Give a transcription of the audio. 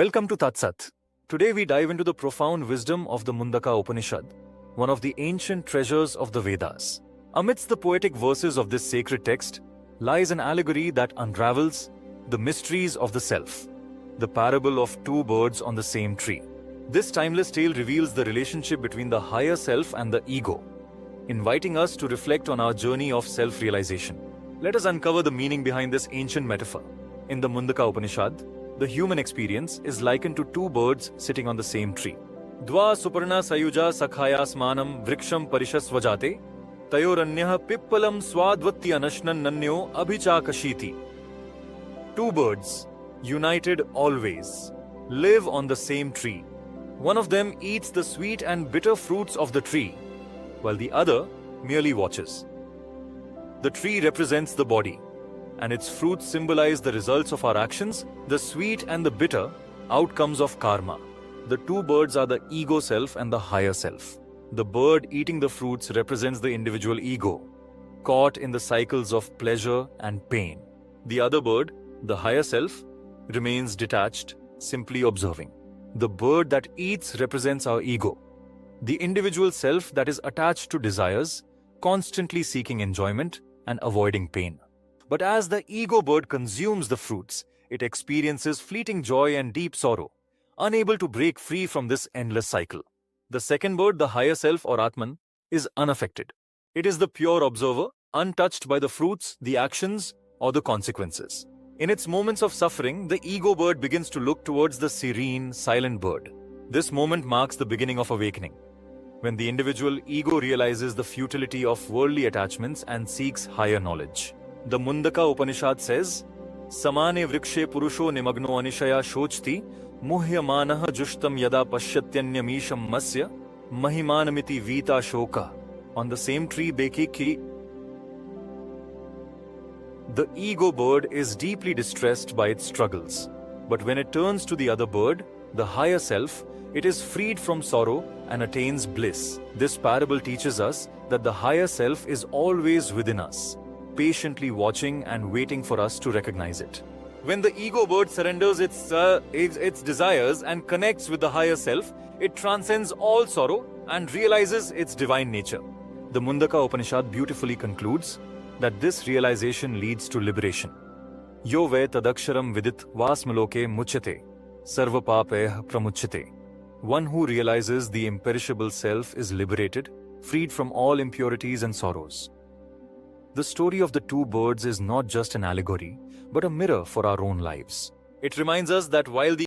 Welcome to Tatsat. Today we dive into the profound wisdom of the Mundaka Upanishad, one of the ancient treasures of the Vedas. Amidst the poetic verses of this sacred text lies an allegory that unravels the mysteries of the self, the parable of two birds on the same tree. This timeless tale reveals the relationship between the higher self and the ego, inviting us to reflect on our journey of self-realization. Let us uncover the meaning behind this ancient metaphor. In the Mundaka Upanishad, the human experience is likened to two birds sitting on the same tree. Dva suparna sayuja sakhayasmanam vriksham parishasvajate tayoranyah pippalam swadvatti anashnan nannyo abhichakashiti. Two birds, united always, live on the same tree. One of them eats the sweet and bitter fruits of the tree, while the other merely watches. The tree represents the body, and its fruits symbolize the results of our actions, the sweet and the bitter outcomes of karma. The two birds are the ego self and the higher self. The bird eating the fruits represents the individual ego, caught in the cycles of pleasure and pain. The other bird, the higher self, remains detached, simply observing. The bird that eats represents our ego, the individual self that is attached to desires, constantly seeking enjoyment and avoiding pain. But as the ego bird consumes the fruits, it experiences fleeting joy and deep sorrow, unable to break free from this endless cycle. The second bird, the higher self or Atman, is unaffected. It is the pure observer, untouched by the fruits, the actions, or the consequences. In its moments of suffering, the ego bird begins to look towards the serene, silent bird. This moment marks the beginning of awakening, when the individual ego realizes the futility of worldly attachments and seeks higher knowledge. The Mundaka Upanishad says, Samane vrikshe purusho nimagno anishaya shochti muhyamanah jushtam yada pasyatyanyamisham masya mahimanamiti vita shoka. On the same tree bekiki, the ego bird is deeply distressed by its struggles. But when it turns to the other bird, the higher self, it is freed from sorrow and attains bliss. This parable teaches us that the higher self is always within us, patiently watching and waiting for us to recognize it. When the ego bird surrenders its desires and connects with the higher self, it transcends all sorrow and realizes its divine nature. The Mundaka Upanishad beautifully concludes that this realization leads to liberation. Yo ve tadaksharam vidit vasmaloke muchyate sarva papeh pramuchyate. One who realizes the imperishable self is liberated, freed from all impurities and sorrows. The story of the two birds is not just an allegory, but a mirror for our own lives. It reminds us that while the